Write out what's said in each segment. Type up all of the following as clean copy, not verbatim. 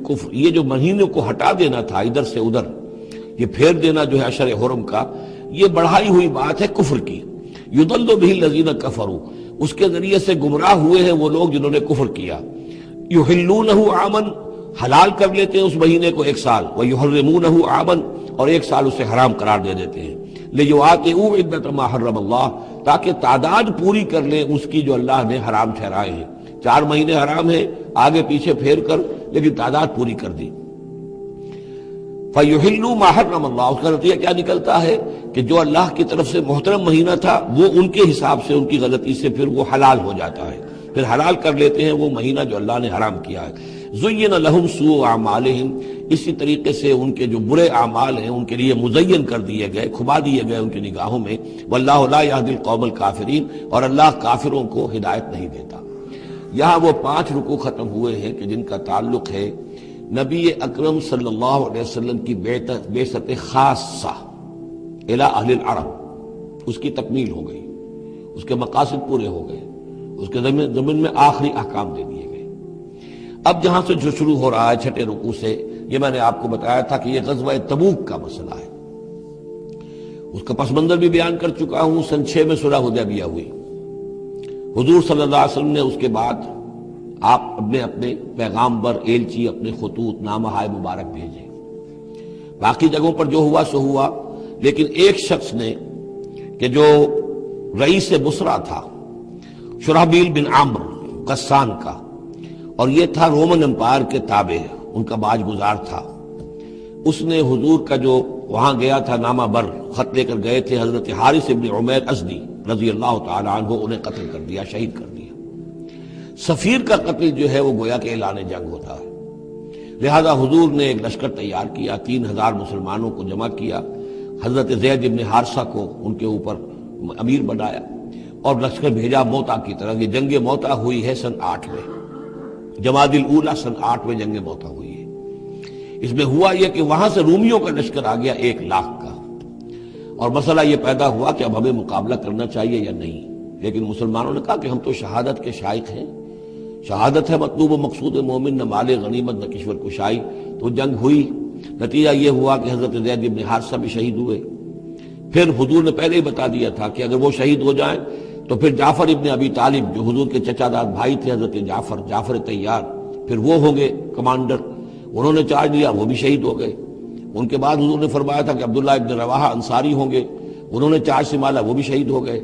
الکفر، یہ جو مہینوں کو ہٹا دینا تھا ادھر سے ادھر، یہ پھیر دینا جو ہے اشر حرم کا، یہ بڑھائی ہوئی بات ہے کفر کی. یضل بہ الذین کفروا، اس کے ذریعے سے گمراہ ہوئے ہیں وہ لوگ جنہوں نے کفر کیا. یحلونہ عاما، حلال کر لیتے ہیں اس مہینے کو ایک سال، ویحرمونہ عاما، اور ایک سال اسے حرام قرار دے دیتے ہیں. لیواطئوا عدۃ ما حرم اللہ، تاکہ تعداد پوری کر لیں اس کی جو اللہ نے حرام ٹھہرائے ہیں. 4 مہینے حرام ہیں آگے پیچھے پھیر کر، لیکن تعداد پوری کر دی. فَيُحِلُّوا مَا حَرَّمَ اللَّهُ، اس کا نتیجہ کیا نکلتا ہے کہ جو اللہ کی طرف سے محترم مہینہ تھا وہ ان کے حساب سے، ان کی غلطی سے پھر وہ حلال ہو جاتا ہے، پھر حلال کر لیتے ہیں وہ مہینہ جو اللہ نے حرام کیا ہے. زُيِّنَ لَهُمْ سُوءُ أَعْمَالِهِمْ، اسی طریقے سے ان کے جو برے اعمال ہیں ان کے لیے مزین کر دیے گئے، کھبا دیے گئے ان کی نگاہوں میں. وَاللَّهُ لَا يَهْدِي الْقَوْمَ الْكَافِرِينَ، اور اللہ کافروں کو ہدایت نہیں دیتا. یہاں وہ 5 رکوع ختم ہوئے ہیں کہ جن کا تعلق ہے نبی اکرم صلی اللہ علیہ وسلم کی بعثت خاصہ الی اہل العرب، اس کی تکمیل ہو گئی، اس کے مقاصد پورے ہو گئے، اس کے زمین میں آخری احکام دے دیے گئے. اب جہاں سے جو شروع ہو رہا ہے 6 رکوع سے، یہ میں نے آپ کو بتایا تھا کہ یہ غزوہ تبوک کا مسئلہ ہے. اس کا پس منظر بھی بیان کر چکا ہوں. سن 6 میں صلح حدیبیہ ہوئی. حضور صلی اللہ علیہ وسلم نے اس کے بعد آپ اپنے پیغامبر، ایلچی، اپنے خطوط، نامہ ہائے مبارک بھیجے. باقی جگہوں پر جو ہوا سو ہوا، لیکن ایک شخص نے کہ جو رئیس بصرہ تھا، شرحبیل بن عمرو غسان کا، اور یہ تھا رومن امپائر کے تابع، ان کا باج گزار تھا، اس نے حضور کا جو وہاں گیا تھا نامہ بر خط لے کر گئے تھے حضرت حارث ابن عمیر ازدی رضی اللہ تعالی عنہ، انہیں قتل کر دیا، شہید کر دیا. سفیر کا قتل جو ہے وہ گویا کہ اعلان جنگ ہوتا ہے. لہذا حضور نے ایک لشکر تیار کیا، 3000 مسلمانوں کو جمع کیا، حضرت زید ابن حارثہ کو ان کے اوپر امیر بنایا اور لشکر بھیجا موتا کی طرف. یہ جنگ موتا ہوئی ہے سن 8 میں، جمادی الاولیٰ سن 8 میں جنگ موتا ہوئی ہے. اس میں ہوا یہ کہ وہاں سے رومیوں کا لشکر آ گیا 1 لاکھ کا، اور مسئلہ یہ پیدا ہوا کہ اب ہمیں مقابلہ کرنا چاہیے یا نہیں. لیکن مسلمانوں نے کہا کہ ہم تو شہادت کے شائق ہیں، شہادت ہے مطلوب و مقصود مومن، نہ مال غنیمت نہ کشور کشائی. تو جنگ ہوئی، نتیجہ یہ ہوا کہ حضرت زید بن حارثہ بھی شہید ہوئے. پھر حضور نے پہلے ہی بتا دیا تھا کہ اگر وہ شہید ہو جائیں تو پھر جعفر ابن ابی طالب جو حضور کے چچا داد بھائی تھے، حضرت جعفر طیار، پھر وہ ہوں گے کمانڈر. انہوں نے چارج لیا، وہ بھی شہید ہو گئے. ان کے بعد حضور نے فرمایا تھا کہ عبداللہ ابن رواحہ انصاری ہوں گے، انہوں نے چارج سنبھالا، وہ بھی شہید ہو گئے.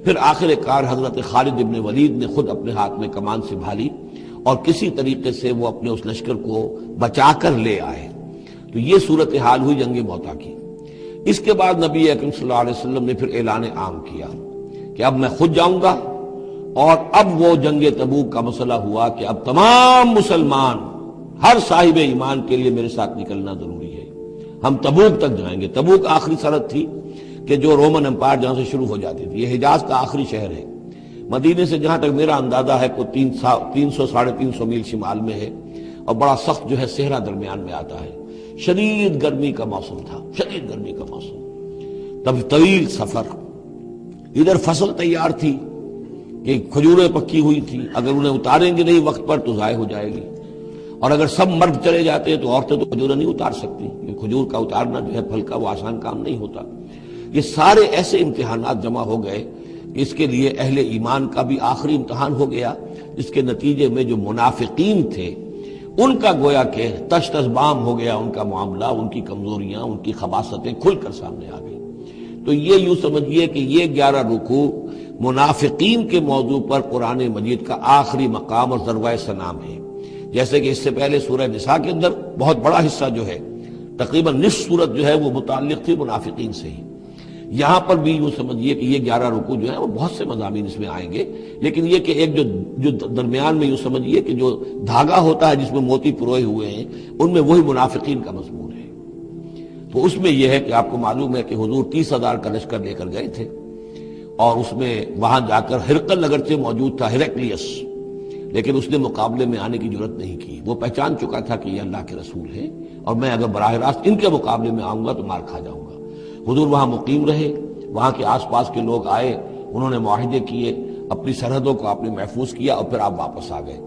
پھر آخر کار حضرت خالد ابن ولید نے خود اپنے ہاتھ میں کمان سنبھالی اور کسی طریقے سے وہ اپنے اس لشکر کو بچا کر لے آئے. تو یہ صورتحال ہوئی جنگ موتا کی. اس کے بعد نبی اکرم صلی اللہ علیہ وسلم نے پھر اعلان عام کیا کہ اب میں خود جاؤں گا. اور اب وہ جنگ تبوک کا مسئلہ ہوا کہ اب تمام مسلمان، ہر صاحب ایمان کے لیے میرے ساتھ نکلنا ضروری ہے، ہم تبوک تک جائیں گے. تبوک آخری سرحد تھی کہ جو رومن امپائر جہاں سے شروع ہو جاتی تھی. یہ حجاز کا آخری شہر ہے. مدینے سے جہاں تک میرا اندازہ ہے کوئی 300 ساڑھے 300 میل شمال میں ہے، اور بڑا سخت جو ہے صحرا درمیان میں آتا ہے. شدید گرمی کا موسم تھا، شدید گرمی کا موسم، تب طویل سفر. ادھر فصل تیار تھی کہ کھجوریں پکی ہوئی تھی، اگر انہیں اتاریں گے نہیں وقت پر تو ضائع ہو جائے گی. اور اگر سب مرد چلے جاتے ہیں تو عورتیں تو کھجوریں نہیں اتار سکتی، کھجور کا اتارنا جو ہے پھل کا وہ آسان کام نہیں ہوتا. یہ سارے ایسے امتحانات جمع ہو گئے کہ اس کے لیے اہل ایمان کا بھی آخری امتحان ہو گیا، جس کے نتیجے میں جو منافقین تھے ان کا گویا کہ تشت بام ہو گیا. ان کا معاملہ، ان کی کمزوریاں، ان کی خباثتیں کھل کر سامنے آ گئی. تو یہ یوں سمجھیے کہ یہ 11 رکوع منافقین کے موضوع پر قرآن مجید کا آخری مقام اور ذروۂ سنام ہے. جیسے کہ اس سے پہلے سورہ نساء کے اندر بہت بڑا حصہ جو ہے، تقریباً نصف سورت جو ہے وہ متعلق تھی منافقین سے ہی. یہاں پر بھی یوں سمجھیے کہ یہ 11 رکوع جو ہیں وہ بہت سے مضامین اس میں آئیں گے، لیکن یہ کہ ایک جو درمیان میں یوں سمجھیے کہ جو دھاگا ہوتا ہے جس میں موتی پروئے ہوئے ہیں، ان میں وہی منافقین کا مضمون ہے. تو اس میں یہ ہے کہ آپ کو معلوم ہے کہ حضور 30,000 کا لشکر لے کر گئے تھے، اور اس میں وہاں جا کر ہرقل اگرچہ موجود تھا، ہرقلیس، لیکن اس نے مقابلے میں آنے کی جرت نہیں کی. وہ پہچان چکا تھا کہ یہ اللہ کے رسول ہے، اور میں اگر براہ راست ان کے مقابلے میں آؤں گا تو مار کھا جاؤں گا. حضور وہاں مقیم رہے، وہاں کے آس پاس کے لوگ آئے، انہوں نے معاہدے کیے، اپنی سرحدوں کو آپ نے محفوظ کیا، اور پھر آپ واپس آ گئے.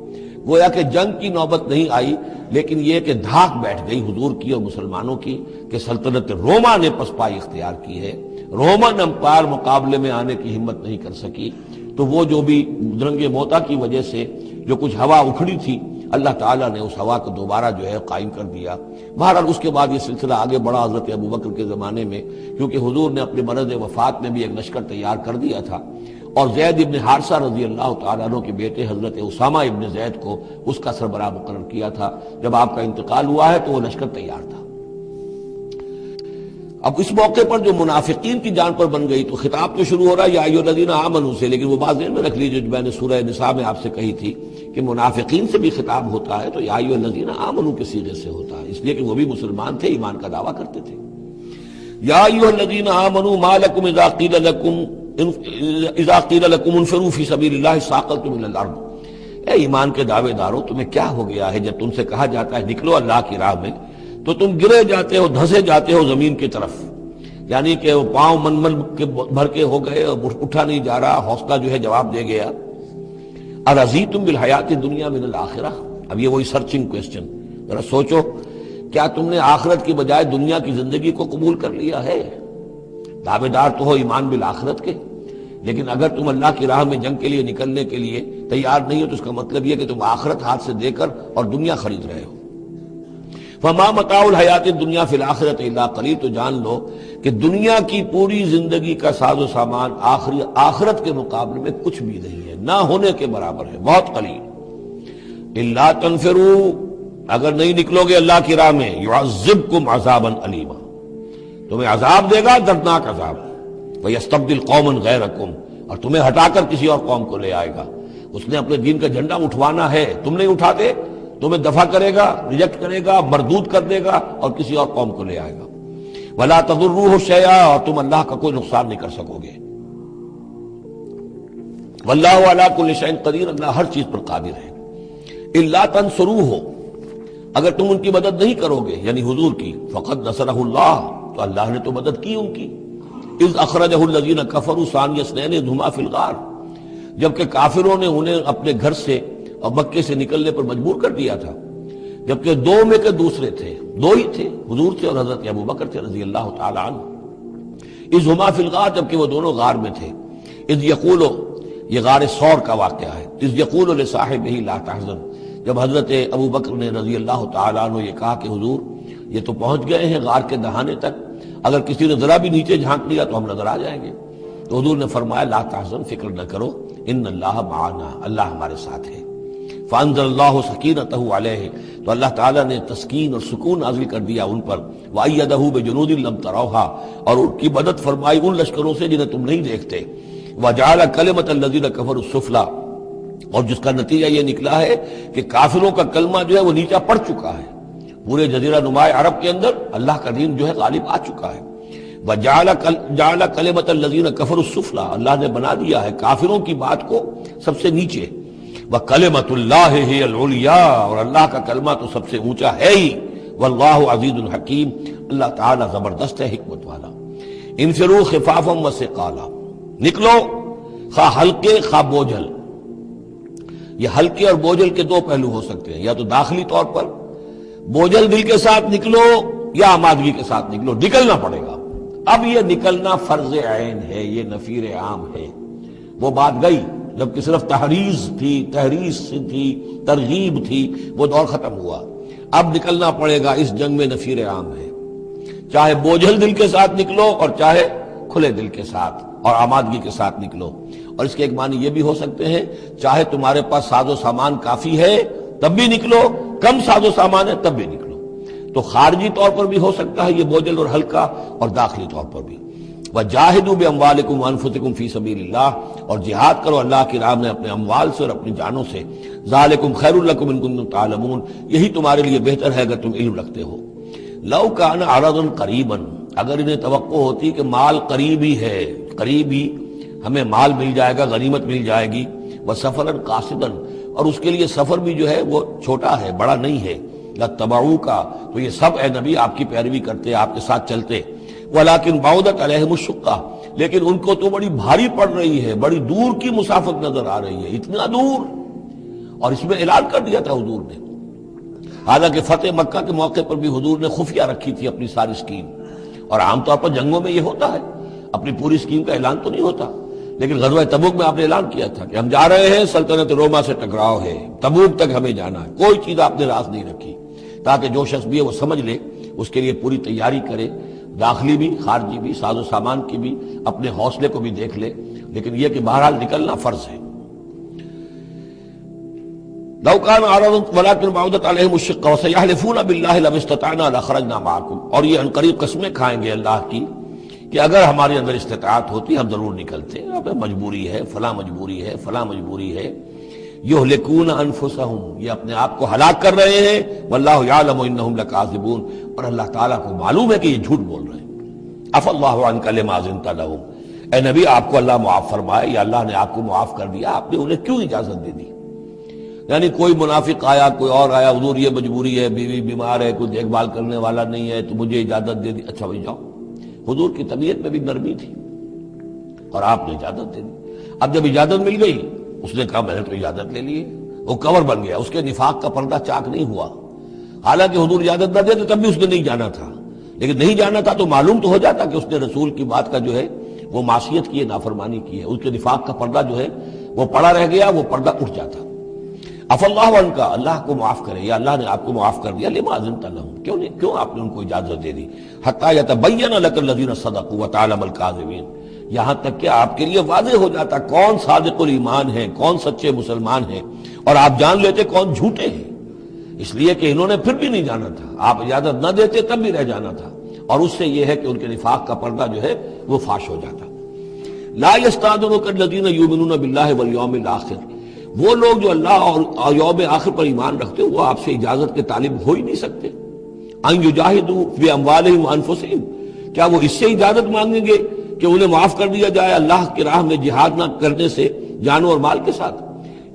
گویا کہ جنگ کی نوبت نہیں آئی، لیکن یہ کہ دھاک بیٹھ گئی حضور کی اور مسلمانوں کی کہ سلطنت روما نے پسپائی اختیار کی ہے، رومن امپائر مقابلے میں آنے کی ہمت نہیں کر سکی۔ تو وہ جو بھی درنگ موتا کی وجہ سے جو کچھ ہوا اکھڑی تھی، اللہ تعالیٰ نے اس ہوا کو دوبارہ جو ہے قائم کر دیا۔ بہرحال اس کے بعد یہ سلسلہ آگے بڑھا حضرت ابوبکر کے زمانے میں، کیونکہ حضور نے اپنے مرض وفات میں بھی ایک لشکر تیار کر دیا تھا، اور زید ابن حارثہ رضی اللہ تعالیٰ عنہ کے بیٹے حضرت اسامہ ابن زید کو اس کا سربراہ مقرر کیا تھا۔ جب آپ کا انتقال ہوا ہے تو وہ لشکر تیار تھا۔ اب اس موقع پر جو منافقین کی جان پر بن گئی تو خطاب تو شروع ہو رہا ہے یا ایھا الذین آمنوا سے، لیکن وہ بات ذہن میں رکھ لیجیے جو میں نے سورہ نساء میں آپ سے کہی تھی کہ منافقین سے بھی خطاب ہوتا ہے تو یا ایھا الذین آمنوا کے صیغے سے ہوتا ہے، اس لیے کہ وہ بھی مسلمان تھے، ایمان کا دعویٰ کرتے تھے۔ یا ایھا الذین آمنوا ما لکم اذا قیل لکم انفروا فی سبیل اللہ ثاقلتم الی الارض، اے ایمان کے دعوے دارو تمہیں کیا ہو گیا ہے جب تم سے کہا جاتا ہے نکلو اللہ کی راہ میں تو تم گرے جاتے ہو، دھسے جاتے ہو زمین کی طرف، یعنی کہ وہ پاؤں من من کے بھر کے ہو گئے اور اٹھا نہیں جا رہا، حوصلہ جو ہے جواب دے گیا۔ ارضیتم بالحیات الدنیا من الآخرہ، اب یہ وہی سرچنگ کوسچن، ذرا سوچو کیا تم نے آخرت کی بجائے دنیا کی زندگی کو قبول کر لیا ہے؟ دعوے دار تو ہو ایمان بالآخرت کے، لیکن اگر تم اللہ کی راہ میں جنگ کے لیے نکلنے کے لیے تیار نہیں ہو تو اس کا مطلب یہ کہ تم آخرت ہاتھ سے دے کر اور دنیا خرید رہے ہو۔ فما متاع الحیات الدنیا فی الآخرۃ الا قلیل، تو جان لو کہ دنیا کی پوری زندگی کا ساز و سامان آخرت کے مقابلے میں کچھ بھی نہیں ہے، نہ ہونے کے برابر ہے، بہت قلیل۔ الا تنفروا، اگر نہیں نکلو گے اللہ کی راہ میں، یعذبکم عذابا علیما، تمہیں عذاب دے گا، دردناک عذاب، ویستبدل قوما غیرکم، اور تمہیں ہٹا کر کسی اور قوم کو لے آئے گا۔ اس نے اپنے دین کا جھنڈا اٹھوانا ہے، تم نہیں اٹھاتے، تمہیں دفع کرے گا، ریجیکٹ کرے گا، مردود کر دے گا اور کسی اور قوم کو لے آئے گا۔ ولا تضروہ شیئا، اور تم اللہ کا کوئی نقصان نہیں کر سکو گے۔ واللہ علی کل شیء قدیر، اللہ ہر چیز پر قادر ہے۔ الا تنصروہ، اگر تم ان کی مدد نہیں کرو گے یعنی حضور کی، فقد نصرہ اللہ، تو اللہ نے تو مدد کی ان کی۔ اذ اخرجہ الذین کفروا ثانی اثنین اذ ہما فی الغار، جبکہ کافروں نے انہیں اپنے گھر سے اور مکے سے نکلنے پر مجبور کر دیا تھا، جبکہ دو میں کے دوسرے تھے، دو ہی تھے، حضور تھے اور حضرت ابوبکر تھے رضی اللہ تعالی عنہ۔ اذ ہما فی الغار، جبکہ وہ دونوں غار میں تھے۔ اذ یقول، یہ غار ثور کا واقعہ ہے۔ اذ یقول لصاحبہ لا تحزن، جب حضرت ابوبکر نے رضی اللہ تعالی عنہ یہ کہا کہ حضور یہ تو پہنچ گئے ہیں غار کے دہانے تک، اگر کسی نے ذرا بھی نیچے جھانک لیا تو ہم نظر آ جائیں گے۔ تو حضور نے فرمایا لا تحزن، فکر نہ کرو، ان اللہ معنا، اللہ ہمارے ساتھ ہے۔ فانزل اللہ سکینتہ علیہ، تو اللہ تعالیٰ نے تسکین اور سکون نازل کر دیا ان پر، وأیدہ بجنود لم تروہا، اور ان کی مدد فرمائی ان لشکروں سے جنہیں تم نہیں دیکھتے۔ وجعل کلمۃ الذین کفروا السفلی، اور جس کا نتیجہ یہ نکلا ہے کہ کافروں کا کلمہ جو ہے وہ نیچا پڑ چکا ہے، پورے جزیرہ نما عرب کے اندر اللہ کا دین جو ہے غالب آ چکا ہے۔ وجعل کلمۃ الذین کفروا السفلی، اللہ نے بنا دیا ہے کافروں کی بات کو سب سے نیچے۔ وَكَلِمَةُ اللَّهِ هِيَ الْعُلْيَا، اور اللہ کا کلمہ تو سب سے اونچا ہے ہی۔ وَاللَّهُ عَزِيزٌ حَكِيمٌ، اللہ تعالیٰ زبردست ہے، حکمت والا۔ انفروا خفافا وثقالا، نکلو خواہ ہلکے خواہ بوجھل۔ یہ ہلکے اور بوجھل کے دو پہلو ہو سکتے ہیں، یا تو داخلی طور پر بوجھل دل کے ساتھ نکلو یا آمادگی کے ساتھ نکلو، نکلنا پڑے گا۔ اب یہ نکلنا فرض عین ہے، یہ نفیر عام ہے۔ وہ بات گئی جبکہ صرف تحریض تھی، ترغیب تھی، وہ دور ختم ہوا۔ اب نکلنا پڑے گا، اس جنگ میں نفیر عام ہے، چاہے بوجھل دل کے ساتھ نکلو اور چاہے کھلے دل کے ساتھ اور آمادگی کے ساتھ نکلو۔ اور اس کے ایک معنی یہ بھی ہو سکتے ہیں، چاہے تمہارے پاس ساز و سامان کافی ہے تب بھی نکلو، کم ساز و سامان ہے تب بھی نکلو۔ تو خارجی طور پر بھی ہو سکتا ہے یہ بوجھل اور ہلکا، اور داخلی طور پر بھی۔ وَجَاهِدُوا بِأَمْوَالِكُمْ وَأَنفُسِكُمْ فِي سَبِيلِ اللَّهِ، اور جہاد کرو اللہ کی راہ میں اپنے اموال سے اور اپنی جانوں سے۔ ذَلِكُمْ خَيْرٌ لَكُمْ إِن كُنتُمْ تَعْلَمُونَ، یہی تمہارے لیے بہتر ہے اگر تم علم رکھتے ہو۔ لَوْ كَانَ عَرَضًا قَرِيبًا، اگر انہیں توقع ہوتی کہ مال قریب ہی ہے، قریب ہی ہمیں مال مل جائے گا، غنیمت مل جائے گی، وَسَفَرًا قَاصِدًا، اور اس کے لیے سفر بھی جو ہے وہ چھوٹا ہے، بڑا نہیں ہے، لَاتَّبَعُوكَ، تو یہ سب اے نبی آپ کی پیروی کرتے، آپ کے ساتھ چلتے۔ وَلَكِنْ بَعُدَتْ عَلَيْهِمُ الشُّقَّةُ، لیکن ان کو تو بڑی بھاری پڑ رہی ہے، بڑی دور کی مسافت نظر آ رہی ہے، اتنا دور، اور اس میں اعلان کر دیا تھا حضور نے. حالانکہ فتح مکہ کے موقع پر بھی حضور نے خفیہ رکھی تھی اپنی ساری سکیم، اور عام طور پر جنگوں میں یہ ہوتا ہے، اپنی پوری سکیم کا اعلان تو نہیں ہوتا. لیکن غزوہ تبوک میں آپ نے اعلان کیا تھا کہ ہم جا رہے ہیں، سلطنت روما سے ٹکراؤ ہے، تبوک تک ہمیں جانا ہے. کوئی چیز آپ نے راز نہیں رکھی تاکہ جو شخص بھی ہے وہ سمجھ لے، اس کے لیے پوری تیاری کرے، داخلی بھی خارجی بھی، ساز و سامان کی بھی، اپنے حوصلے کو بھی دیکھ لے. لیکن یہ کہ بہرحال نکلنا فرض ہے. لو كان عرضا ولكن بعدت عليهم الشقة وسيحلفون بالله لما استطعنا لخرجنا معكم، اور یہ عنقریب قسمیں کھائیں گے اللہ کی کہ اگر ہمارے اندر استطاعت ہوتی ہم ضرور نکلتے. اب مجبوری ہے، فلاں مجبوری ہے، فلاں مجبوری ہے. یہلکون انفسهم، یہ اپنے آپ کو ہلاک کر رہے ہیں. واللہ یعلم انہم لکاذبون، اور اللہ تعالیٰ کو معلوم ہے کہ یہ جھوٹ بول رہے ہیں. عفا اللہ عنک لما اذنت لہم، اے نبی آپ کو اللہ معاف فرمائے، یا اللہ نے آپ کو معاف کر دیا، آپ نے انہیں کیوں اجازت دے دی؟ یعنی کوئی منافق آیا، کوئی اور آیا، حضور یہ مجبوری ہے، بیوی بیمار ہے، کوئی دیکھ بھال کرنے والا نہیں ہے، تو مجھے اجازت دے دی. اچھا بھائی جاؤ. حضور کی طبیعت میں بھی نرمی تھی اور آپ نے اجازت دے دی. اب جب اجازت مل گئی، اس نے کہا میں نے تو اجازت لے لی ہے، وہ کور بن گیا، اس کے نفاق کا پردہ چاک نہیں ہوا. حالانکہ حضور اجازت نہ دیتے تب بھی اس نے نہیں جانا تھا، لیکن نہیں جانا تھا تو معلوم تو ہو جاتا کہ اس نے رسول کی بات کا جو ہے وہ معصیت کی ہے، نافرمانی کی ہے. اس کے نفاق کا پردہ جو ہے وہ پڑا رہ گیا، وہ پردہ اٹھ جاتا. عفا اللہ عنہ، اللہ کو معاف کرے، یا اللہ نے آپ کو معاف کر دیا. لما اذنت لہم، کیوں آپ نے ان کو اجازت دے دی؟ حتی یتبین لک الذین صدقوا وتعلم الکاذبین، یہاں تک کہ آپ کے لیے واضح ہو جاتا کون صادق الایمان ہے، کون سچے مسلمان ہیں، اور آپ جان لیتے کون جھوٹے ہیں. اس لیے کہ انہوں نے پھر بھی نہیں جانا تھا، آپ اجازت نہ دیتے تب بھی رہ جانا تھا، اور اس سے یہ ہے کہ ان کے نفاق کا پردہ جو ہے وہ فاش ہو جاتا. لا یستأذنک الذین یؤمنون باللہ والیوم الآخر، وہ لوگ جو اللہ اور یوم آخر پر ایمان رکھتے ہیں وہ آپ سے اجازت کے طالب ہو ہی نہیں سکتے. ان یجاہدوا باموالہم وانفسہم، کیا وہ اس سے اجازت مانگیں گے کہ انہیں معاف کر دیا جائے اللہ کی راہ میں جہاد نہ کرنے سے جان اور مال کے ساتھ؟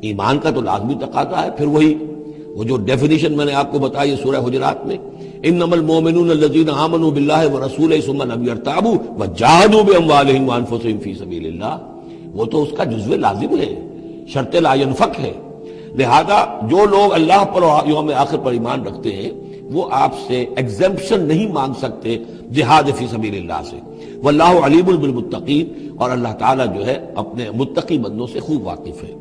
ایمان کا تو لازمی تقاضا ہے. پھر وہی وہ جو ڈیفینیشن میں نے آپ کو بتائی سورہ حجرات میں، انما المؤمنون الذین آمنوا باللہ ورسولہ ثم لم یرتابوا وجاہدوا باموالہم وانفسہم فی سبیل اللہ، وہ تو اس کا جزو لازم ہے، شرط لا ینفک ہے. لہذا جو لوگ اللہ پر اور یوم آخر پر ایمان رکھتے ہیں وہ آپ سے ایگزمپشن نہیں مانگ سکتے جہاد فی سبیل اللہ سے. واللہ علیم بالمتقین، اور اللہ تعالیٰ جو ہے اپنے متقی بندوں سے خوب واقف ہے.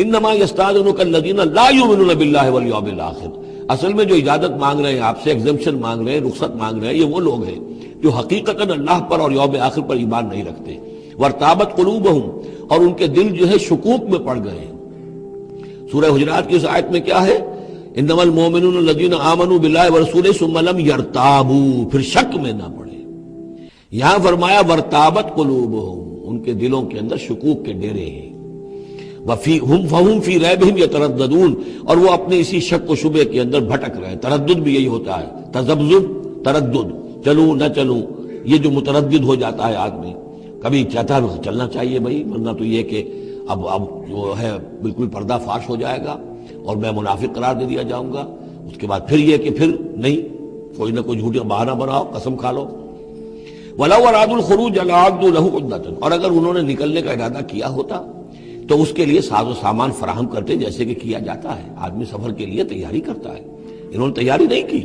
انما یستأذنک الذین لا یؤمنون باللہ والیوم الآخر، اصل میں جو اجازت مانگ رہے ہیں آپ سے، ایگزمپشن مانگ رہے ہیں، رخصت مانگ رہے ہیں، یہ وہ لوگ ہیں جو حقیقتاً اللہ پر اور یوم آخر پر ایمان نہیں رکھتے. وارتابت قلوبہم، اور ان کے دل جو ہے شکوک میں پڑ گئے ہیں. سورہ حجرات کی اس آیت میں کیا ہے؟ انما المؤمنون الذین آمنوا باللہ ورسولہ ثم لم یرتابوا، پھر شک میں نہ پڑے. یہاں فرمایا وارتابت قلوبہم، ان کے دلوں کے اندر شکوک کے ڈیرے ہیں. فَهُمْ فِي رَيْبِهِمْ يَتَرَدَّدُونَ، اور وہ اپنے اسی شک و شبے کے اندر بھٹک رہے ہیں. تردد بھی یہی ہوتا ہے، تذبذب، تردد، چلوں نہ چلوں، یہ جو متردد ہو جاتا ہے آدمی. کبھی چاہتا ہے چلنا چاہیے بھائی، ورنہ تو یہ کہ اب جو ہے بالکل پردہ فاش ہو جائے گا اور میں منافق قرار دے دیا جاؤں گا. اس کے بعد پھر یہ کہ پھر نہیں، کوئی نہ کوئی جھوٹا بہانہ بناؤ، قسم کھا لو. وَلَوْ أَرَادُوا الْخُرُوجَ لَأَعَدُّوا لَهُ عُدَّةً، اور اگر انہوں نے نکلنے کا ارادہ کیا ہوتا تو اس کے لیے ساز و سامان فراہم کرتے، جیسے کہ کیا جاتا ہے، آدمی سفر کے لیے تیاری کرتا ہے. انہوں نے تیاری نہیں کی.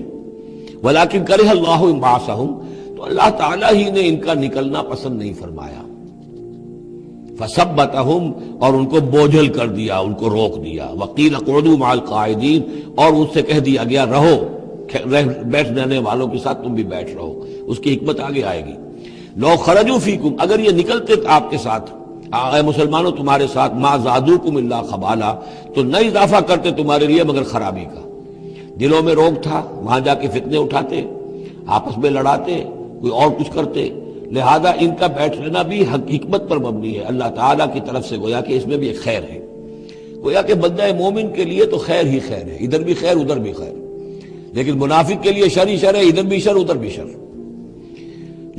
وَلَكِنْ كَرِهَ اللَّهُ انبعاثَهُمْ، تو اللہ تعالیٰ ہی نے ان کا نکلنا پسند نہیں فرمایا. فَثَبَّتَهُمْ، اور ان کو بوجھل کر دیا، ان کو روک دیا. وَقِيلَ اقْعُدُوا مَعَ الْقَاعِدِينَ، اور ان سے کہہ دیا گیا رہو، بیٹھ رہنے والوں کے ساتھ تم بھی بیٹھ رہو. اس کی حکمت آگے آئے گی. لَوْ خَرَجُوا فِيكُمْ، اگر یہ نکلتے آپ کے ساتھ، اے مسلمانوں تمہارے ساتھ، مَا زَادُوكُمْ إِلَّا خَبَالًا، تو نہ اضافہ کرتے تمہارے لیے مگر خرابی کا. دلوں میں روگ تھا، وہاں جا کے فتنے اٹھاتے، آپس میں لڑاتے، کوئی اور کچھ کرتے. لہذا ان کا بیٹھ لینا بھی حکمت پر مبنی ہے، اللہ تعالیٰ کی طرف سے، گویا کہ اس میں بھی ایک خیر ہے. گویا کہ بندہ مومن کے لیے تو خیر ہی خیر ہے، ادھر بھی خیر ادھر بھی خیر. لیکن منافق کے لیے شر ہی شر ہے، ادھر بھی شر ادھر بھی شر.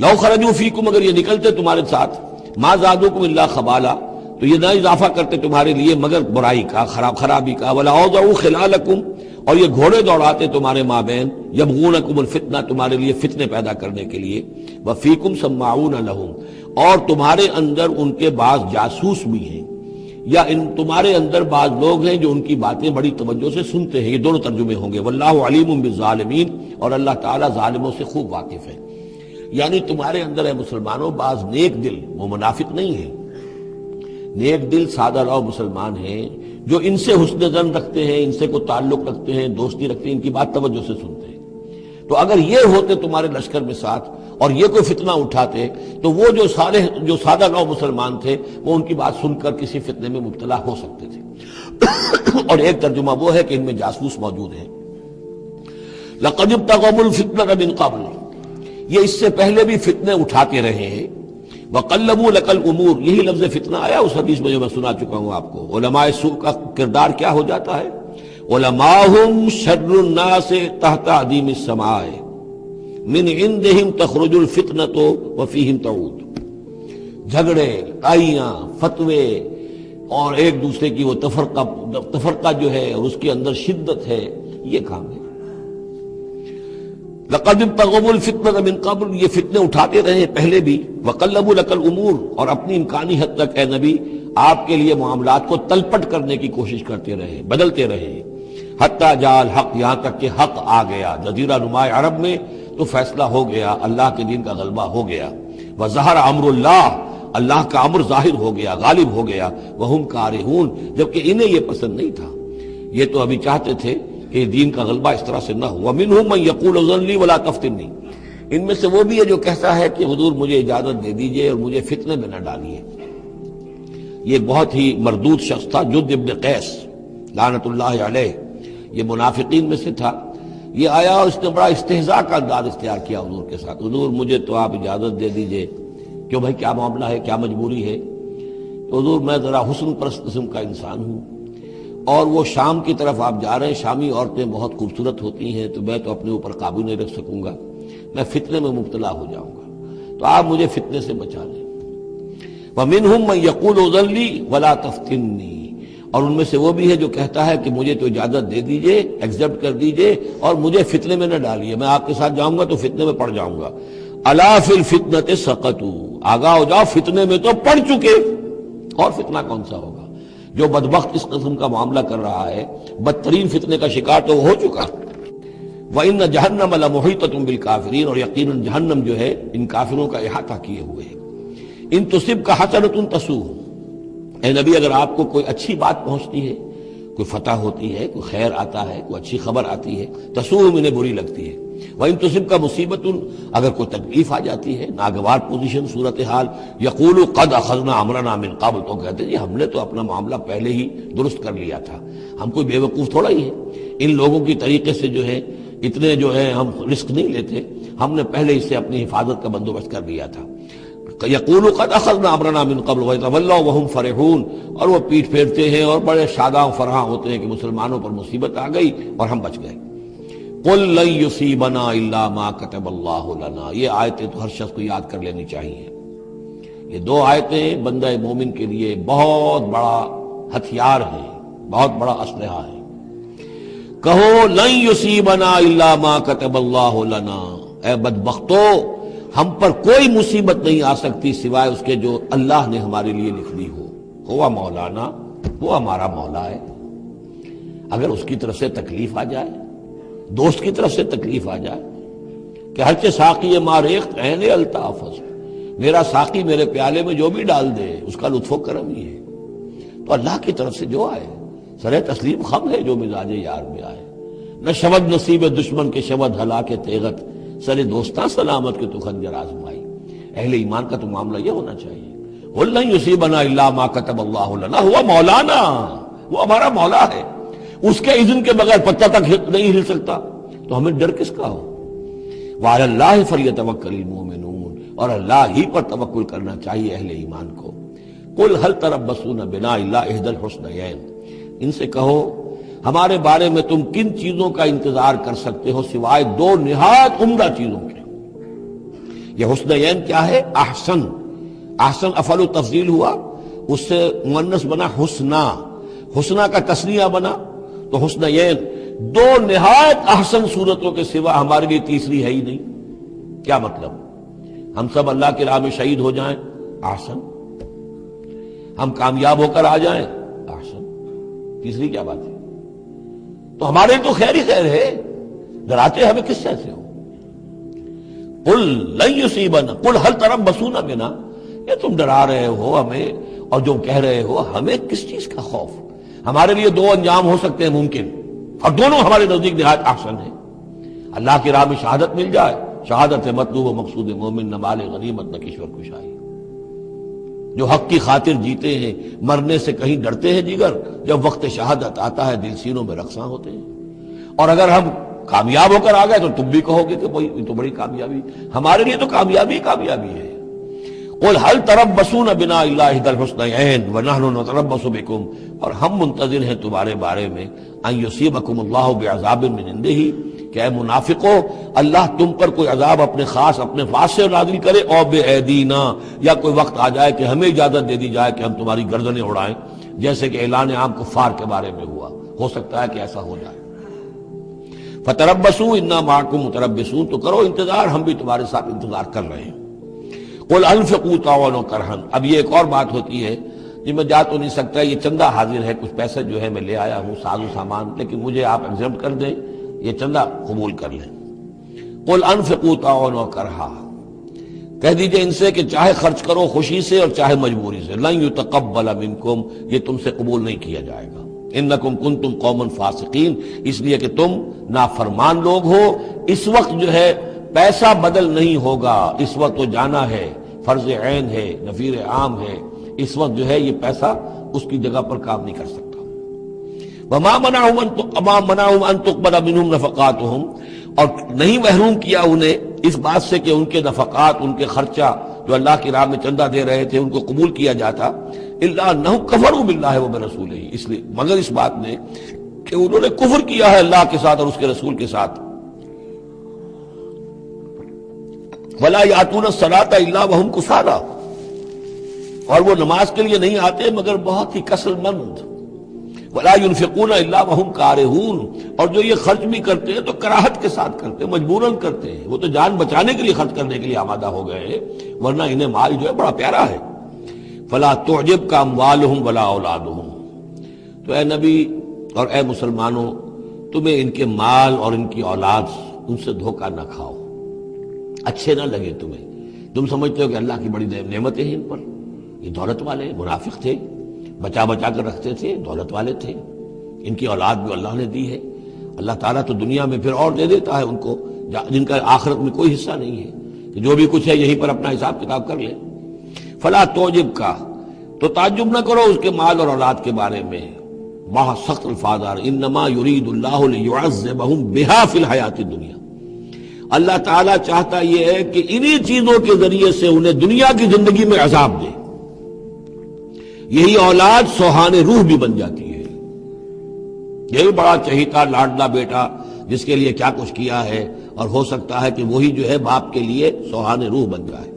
لو خرجوا فیکم، اگر یہ نکلتے تمہارے ساتھ، ما زادوکم الا خبالا، تو یہ نہ اضافہ کرتے تمہارے لیے مگر برائی کا، خرابی کا. ولا اوضعوا خلالکم، اور یہ گھوڑے دوڑاتے تمہارے مابین، یبغونکم الفتنہ، تمہارے لیے فتنے پیدا کرنے کے لیے. وفیکم سماعون لہم، اور تمہارے اندر ان کے بعض جاسوس بھی ہیں. یا ان تمہارے اندر بعض لوگ ہیں جو ان کی باتیں بڑی توجہ سے سنتے ہیں. یہ دونوں ترجمے ہوں گے. واللہ علیم بالظالمین، اور اللہ تعالیٰ ظالموں سے خوب واقف ہے. یعنی تمہارے اندر ہے مسلمانوں بعض نیک دل، وہ منافق نہیں ہیں، نیک دل سادہ رو مسلمان ہیں جو ان سے حسن ظن رکھتے ہیں، ان سے کوئی تعلق رکھتے ہیں، دوستی رکھتے ہیں، ان کی بات توجہ سے سنتے ہیں. تو اگر یہ ہوتے تمہارے لشکر میں ساتھ اور یہ کوئی فتنہ اٹھاتے تو وہ جو سادہ رو مسلمان تھے وہ ان کی بات سن کر کسی فتنے میں مبتلا ہو سکتے تھے. اور ایک ترجمہ وہ ہے کہ ان میں جاسوس موجود ہیں. لقد ابتغوا الفتنة من قبل، یہ اس سے پہلے بھی فتنے اٹھاتے رہے ہیں. وقلبوا لك الامور، یہی لفظ فتنہ آیا اس حدیث میں جو میں سنا چکا ہوں آپ کو. علماء سوء کا کردار کیا ہو جاتا ہے؟ علماءہم شر الناس تحت عدیم السماء من عندہم تخرج الفتنة وفیہم تعود. جھگڑے، آئیاں، فتوے اور ایک دوسرے کی وہ تفرقہ جو ہے اور اس کے اندر شدت ہے، یہ کام ہے. لقد ابتغوا الفتنة من قبل، یہ فتنے اٹھاتے رہے پہلے بھی. وقلبوا لك الامور، اور اپنی امکانی حد تک اے نبی آپ کے لیے معاملات کو تلپٹ کرنے کی کوشش کرتے رہے، بدلتے رہے. حتی جاء الحق، یہاں تک کہ حق آ گیا. جزیرہ نما عرب میں تو فیصلہ ہو گیا، اللہ کے دین کا غلبہ ہو گیا. وظہر امر اللہ، اللہ کا امر ظاہر ہو گیا، غالب ہو گیا. وہم کارہون، جبکہ انہیں یہ پسند نہیں تھا. یہ تو ابھی چاہتے تھے کہ دین کا غلبہ اس طرح سے نہ ہو. ومنہم من یقول اذن لی ولا تفتنی، ان میں سے وہ بھی ہے جو کہتا ہے کہ حضور مجھے اجازت دے دیجئے اور مجھے فتنے میں نہ ڈالیے. یہ بہت ہی مردود شخص تھا جد ابن قیس لعنت اللہ علیہ، یہ منافقین میں سے تھا. یہ آیا اور اس نے بڑا استہزاء کا انداز اختیار کیا حضور کے ساتھ. حضور مجھے تو آپ اجازت دے دیجئے. کیوں بھائی، کیا معاملہ ہے، کیا مجبوری ہے؟ حضور میں ذرا حسن پرست قسم کا انسان ہوں، اور وہ شام کی طرف آپ جا رہے ہیں، شامی عورتیں بہت خوبصورت ہوتی ہیں، تو میں تو اپنے اوپر قابو نہیں رکھ سکوں گا، میں فتنے میں مبتلا ہو جاؤں گا، تو آپ مجھے فتنے سے بچا لیں. وَمِنْهُمْ مَنْ يَقُولُ اذن لِّي وَلَا تَفْتِنِّي، اور ان میں سے وہ بھی ہے جو کہتا ہے کہ مجھے تو اجازت دے دیجئے، ایکسپٹ کر دیجئے اور مجھے فتنے میں نہ ڈالیے، میں آپ کے ساتھ جاؤں گا تو فتنے میں پڑ جاؤں گا. أَلَا فِي الْفِتْنَةِ سَقَطُوا، آگاہ ہو جاؤ، فتنے میں تو پڑ چکے، اور فتنہ کون سا ہوگا؟ جو بدبخت اس قسم کا معاملہ کر رہا ہے، بدترین فتنے کا شکار تو وہ ہو چکا. وَإِنَّ جَهَنَّمَ لَمُحِيطَةٌ بِالْكَافِرِينَ، اور یقیناً جہنم جو ہے ان کافروں کا احاطہ کیے ہوئے ہے. ان تصبک حسنۃ تسوء، اے نبی اگر آپ کو کوئی اچھی بات پہنچتی ہے، کوئی فتح ہوتی ہے، کوئی خیر آتا ہے، کوئی اچھی خبر آتی ہے، تسوء انہیں بری لگتی ہے. وَإِن تُصِبْكَ مُصِیبَةٌ، اگر کوئی تکلیف آ جاتی ہے، ناگوار پوزیشن، صورتحال، یقول قد اخذنا امرنا من قبل، تو کہتے ہیں جی ہم نے تو اپنا معاملہ پہلے ہی درست کر لیا تھا، ہم کوئی بے وقوف تھوڑا ہی ہے، ان لوگوں کی طریقے سے جو ہے اتنے جو ہے ہم رسک نہیں لیتے، ہم نے پہلے اس سے اپنی حفاظت کا بندوبست کر لیا تھا. یقول قد اخذنا امرنا من قبل ویتولوا وهم فرحون، اور وہ پیٹھ پھیرتے ہیں اور بڑے شاداں فرحاں ہوتے ہیں کہ مسلمانوں پر مصیبت آ گئی اور ہم بچ گئے. قل لن یصیبنا الا ما كتب اللہ لنا، یہ آیتیں تو ہر شخص کو یاد کر لینی چاہیے. یہ دو آیتیں بندہ مومن کے لیے بہت بڑا ہتھیار ہیں، بہت بڑا اسلحہ ہے. کہو لن یصیبنا الا ما كتب اللہ لنا، اے بدبختو ہم پر کوئی مصیبت نہیں آ سکتی سوائے اس کے جو اللہ نے ہمارے لیے لکھ دی ہو. ہوا مولانا، وہ ہمارا مولا ہے. اگر اس کی طرف سے تکلیف آ جائے، دوست کی طرف سے تکلیف آ جائے کہ ہرچہ ساقی ماریخت عین الطافظ، میرا ساقی میرے پیالے میں جو بھی ڈال دے اس کا لطف و کرم ہی ہے، تو اللہ کی طرف سے جو آئے سر تسلیم خم ہے جو مزاج یار میں آئے. نہ شود نصیب دشمن کے شود ہلاک تیغت، سر دوستاں سلامت کے تو خنجر آزمائی. اہل ایمان کا تو معاملہ یہ ہونا چاہیے. قل لن یصیبنا الا ما كتب اللہ لنا، ہوا مولانا، وہ ہمارا مولا ہے، اس کے اذن کے بغیر پتہ تک نہیں ہل سکتا، تو ہمیں ڈر کس کا ہو. وعلی اللہ فلیتوکل المؤمنون، اور اللہ ہی پر توکل کرنا چاہیے اہل ایمان کو. قل هل تربصون بنا الا احدى الحسنيين، ان سے کہو ہمارے بارے میں تم کن چیزوں کا انتظار کر سکتے ہو سوائے دو نہایت عمدہ چیزوں کے. یہ حسنین کیا ہے؟ احسن، احسن افعل تفضیل ہوا، اس سے مؤنث بنا حسنا، حسنا کا تثنیہ بنا، تو حسنین دو نہایت احسن صورتوں کے سوا ہمارے لیے تیسری ہے ہی نہیں. کیا مطلب؟ ہم سب اللہ کی راہ میں شہید ہو جائیں، احسن. ہم کامیاب ہو کر آ جائیں احسن، تیسری کیا بات ہے؟ تو ہمارے تو خیر ہی خیر ہے، ڈراتے ہمیں کس سے ہو؟ قل لن یصیبنا قل هل تربصون بنا، یہ تم ڈرا رہے ہو ہمیں اور جو کہہ رہے ہو ہمیں کس چیز کا خوف؟ ہمارے لیے دو انجام ہو سکتے ہیں ممکن، اور دونوں ہمارے نزدیک نہایت احسن ہیں۔ اللہ کی راہ میں شہادت مل جائے، شہادت ہے مطلوب و مقصود مومن، نہ مال غنیمت نہ کشور کشائی۔ جو حق کی خاطر جیتے ہیں، مرنے سے کہیں ڈرتے ہیں جگر، جب وقت شہادت آتا ہے دل سینوں میں رقصاں ہوتے ہیں۔ اور اگر ہم کامیاب ہو کر آ گئے تو تم بھی کہو گے کہ بھائی یہ تو بڑی کامیابی، ہمارے لیے تو کامیابی کامیابی ہے۔ قل هل تربصون بنا الا احدى الحسنيين ونحن نتربص بكم، اور ہم منتظر ہیں تمہارے بارے میں ان يصيبكم الله بعذاب من عنده، کہ اے منافقو اللہ تم پر کوئی عذاب اپنے خاص اپنے پاس سے نازل کرے، اور بأيدينا، یا کوئی وقت آ جائے کہ ہمیں اجازت دے دی جائے کہ ہم تمہاری گردنیں اڑائیں، جیسے کہ اعلان عام کفار کے بارے میں ہوا، ہو سکتا ہے کہ ایسا ہو جائے۔ فتربصوا انا معكم متربصون، تو کرو انتظار، ہم بھی تمہارے ساتھ انتظار کر رہے ہیں۔ قل انفقوا طوعا وكرها، اب یہ ایک اور بات ہوتی ہے جی میں جا تو نہیں سکتا، یہ چندہ حاضر ہے، کچھ پیسے جو ہے میں لے آیا ہوں ساز و سامان، لیکن مجھے آپ ایگزمپٹ کر دیں، یہ چندہ قبول کر لیں۔ قل انفقوا طوعا وكرها، کہہ دیجئے ان سے کہ چاہے خرچ کرو خوشی سے اور چاہے مجبوری سے، لن يتقبل منکم، یہ تم سے قبول نہیں کیا جائے گا، انکم کنتم قوما فاسقین، اس لیے کہ تم نافرمان لوگ ہو۔ اس وقت جو ہے پیسہ بدل نہیں ہوگا، اس وقت تو جانا ہے، فرض عین ہے، نفیر عام ہے، اس وقت جو ہے یہ پیسہ اس کی جگہ پر کام نہیں کر سکتا۔ وما منعهم ان تقبل منهم نفقاتهم، اور نہیں محروم کیا انہیں اس بات سے کہ ان کے نفقات، ان کے خرچہ جو اللہ کی راہ میں چندہ دے رہے تھے ان کو قبول کیا جاتا، الا انهم كفروا بالله وبرسوله، اس لیے مگر اس بات نے کہ انہوں نے کفر کیا ہے اللہ کے ساتھ اور اس کے رسول کے ساتھ۔ ولا يأتون الصلاة الا وهم كسالى، اور وہ نماز کے لیے نہیں آتے مگر بہت ہی کسل مند۔ ولا ينفقون الا وهم كارهون، اور جو یہ خرچ بھی کرتے ہیں تو کراہت کے ساتھ کرتے ہیں، مجبوراً کرتے ہیں، وہ تو جان بچانے کے لیے خرچ کرنے کے لیے آمادہ ہو گئے ہیں، ورنہ انہیں مال جو ہے بڑا پیارا ہے۔ فلا تعجبك اموالهم ولا اولادهم، تو اے نبی اور اے مسلمانوں تمہیں ان کے مال اور ان کی اولاد ان سے دھوکہ نہ کھاؤ، اچھے نہ لگے تمہیں، تم سمجھتے ہو کہ اللہ کی بڑی نعمتیں ہیں ان پر، یہ دولت والے منافق تھے، بچا بچا کر رکھتے تھے، دولت والے تھے، ان کی اولاد بھی اللہ نے دی ہے، اللہ تعالیٰ تو دنیا میں پھر اور دے دیتا ہے ان کو جن کا آخرت میں کوئی حصہ نہیں ہے، کہ جو بھی کچھ ہے یہیں پر اپنا حساب کتاب کر لیں۔ فلا تعجبک، تو تعجب نہ کرو اس کے مال اور اولاد کے بارے میں، بہت سخت الفاظ آ رہے، انما یرید اللہ لیعذبہم بہا فی الحیات الدنیا، اللہ تعالیٰ چاہتا یہ ہے کہ انہی چیزوں کے ذریعے سے انہیں دنیا کی زندگی میں عذاب دے۔ یہی اولاد سوہان روح بھی بن جاتی ہے، یہی بڑا چہیتا لاڈلا بیٹا جس کے لیے کیا کچھ کیا ہے، اور ہو سکتا ہے کہ وہی جو ہے باپ کے لیے سوہان روح بن جائے۔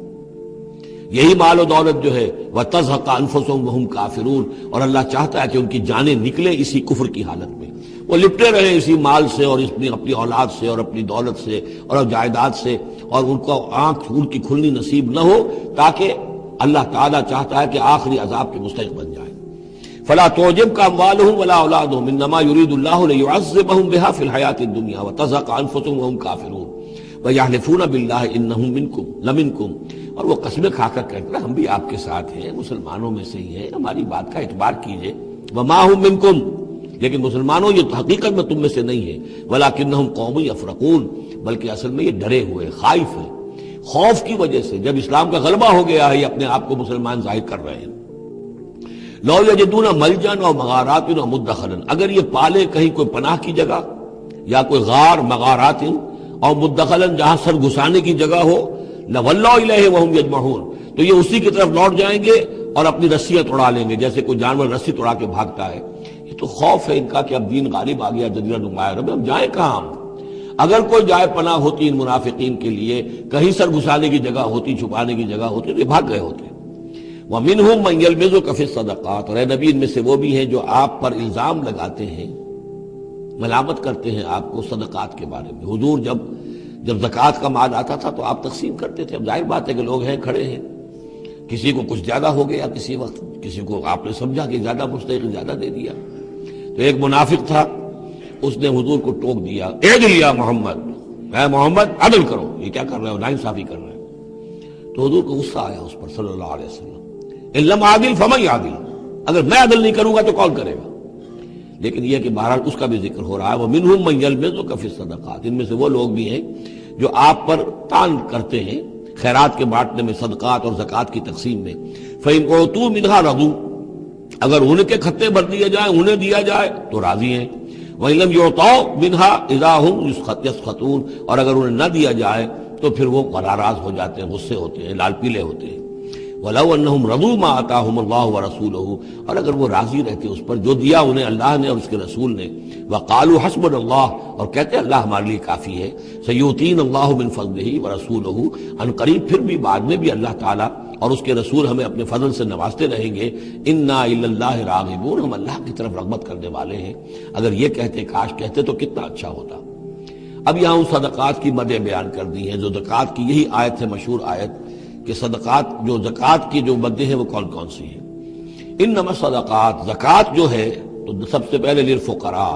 یہی مال و دولت جو ہے وَتَزْهَقَ أَنفُسُهُمْ وَهُمْ كَافِرُونَ، اور اللہ چاہتا ہے کہ ان کی جانیں نکلے اسی کفر کی حالت میں، وہ لپٹے رہے اسی مال سے اور اپنی اولاد سے اور اپنی دولت سے اور جائیداد سے، اور ان کو آنکھ ان کی کھلنی نصیب نہ ہو، تاکہ اللہ تعالیٰ چاہتا ہے کہ آخری عذاب کے مستحق بن جائے۔ فلا تعجبك اموالهم ولا اولادهم انما يريد الله ليعذبهم بها في الحياة الدنيا وتزهق انفسهم وهم كافرون ويحلفون بالله انهم لمنكم، اور وہ قسمیں کھا کر کہتے ہیں ہم بھی آپ کے ساتھ ہیں، مسلمانوں میں سے ہی ہیں، ہماری بات کا اعتبار کیجئے۔ وما هم منكم، لیکن مسلمانوں یہ حقیقت میں تم میں سے نہیں ہے، ولکنهم قوم يفرقون، بلکہ اصل میں یہ ڈرے ہوئے خائف ہیں، خوف کی وجہ سے جب اسلام کا غلبہ ہو گیا ہے یہ اپنے آپ کو مسلمان ظاہر کر رہے ہیں۔ لو یجدون ملجا و مغارات و مدخلا، اگر یہ پالے کہیں کوئی پناہ کی جگہ یا کوئی غار مغارات اور مدخلا جہاں سر گھسانے کی جگہ ہو، لولوا الیہ وہم یجمعون، تو یہ اسی کی طرف لوٹ جائیں گے اور اپنی رسیاں توڑا لیں گے، جیسے کوئی جانور رسی توڑا کے بھاگتا ہے۔ یہ تو خوف ہے ان کا کہ اب دین غالب آ گیا جزیرہ نما عرب میں، ہم جائیں کہاں؟ اگر کوئی جائے پناہ ہوتی ان منافقین کے لیے، کہیں سر گھسانے کی جگہ ہوتی، چھپانے کی جگہ ہوتی، تو یہ بھاگ گئے ہوتے۔ وَمِنْهُمْ مَنْ يَلْمِزُكَ فِي الصَّدَقَاتِ، اور اے نبی ان میں سے وہ بھی ہیں جو آپ پر الزام لگاتے ہیں، ملامت کرتے ہیں آپ کو صدقات کے بارے میں۔ حضور جب زکوٰۃ کا مال آتا تھا تو آپ تقسیم کرتے تھے، اب ظاہر بات ہے کہ لوگ ہیں کھڑے ہیں، کسی کو کچھ زیادہ ہو گیا کسی وقت، کسی کو آپ نے سمجھا کہ زیادہ مستحق زیادہ دے دیا۔ تو ایک منافق تھا، اس نے حضور کو ٹوک دیا، اعدل یا محمد، اے محمد عدل کرو، یہ کیا کر رہے ہو، ناانصافی کر رہے ہو۔ تو حضور کو غصہ آیا اس پر صلی اللہ علیہ وسلم، ان لم عادل فمن یعدل، اگر میں عدل نہیں کروں گا تو کون کرے گا؟ لیکن یہ کہ بہرحال اس کا بھی ذکر ہو رہا ہے، وَمِنْهُمْ مَنْ يَلْمِزُكَ فِي الصَّدَقَاتِ، ان میں سے وہ لوگ بھی ہیں جو آپ پر طعن کرتے ہیں خیرات کے بانٹنے میں، صدقات اور زکوٰۃ کی تقسیم میں۔ فَإِنْ أُعْطُوا مِنْهَا رَضُوا، اگر ان کے کھتے بھر دیے جائیں، انہیں دیا جائے تو راضی ہیں۔ وَإِنْ لَمْ يُعْطَوْا مِنْهَا إِذَا هُمْ يَسْخَطُونَ، اور اگر انہیں نہ دیا جائے تو پھر وہ ناراض ہو جاتے ہیں، غصے ہوتے ہیں، لال پیلے ہوتے ہیں۔ وَلَوْ أَنَّهُمْ رَضُوا مَا آتَاهُمُ اللَّهُ وَرَسُولُهُ، اور اگر وہ راضی رہتے اس پر جو دیا انہیں اللہ نے اور اس کے رسول نے، وَقَالُوا حَسْبُنَا اللَّهُ، اور کہتے اللہ ہمارے لیے کافی ہے، سَيُؤْتِينَا اللَّهُ مِنْ فَضْلِهِ وَرَسُولُهُ، ان قریب پھر بھی بعد میں بھی اللہ تعالیٰ اور اس کے رسول ہمیں اپنے فضل سے نوازتے رہیں گے۔ اِنَّا إِلَى اللَّهِ راغبون، ہم اللہ کی طرف رغبت کرنے والے ہیں۔ اگر یہ کہتے، کاش کہتے تو کتنا اچھا ہوتا۔ اب یہاں ان صدقات کی مدیں بیان کر دی ہیں جو زکوٰۃ کی، یہی آیت ہے مشہور آیت کہ صدقات جو زکوٰۃ کی جو مدیں ہیں وہ کون کون سی ہیں۔ انما الصدقات، زکوٰۃ جو ہے تو سب سے پہلے للفقراء،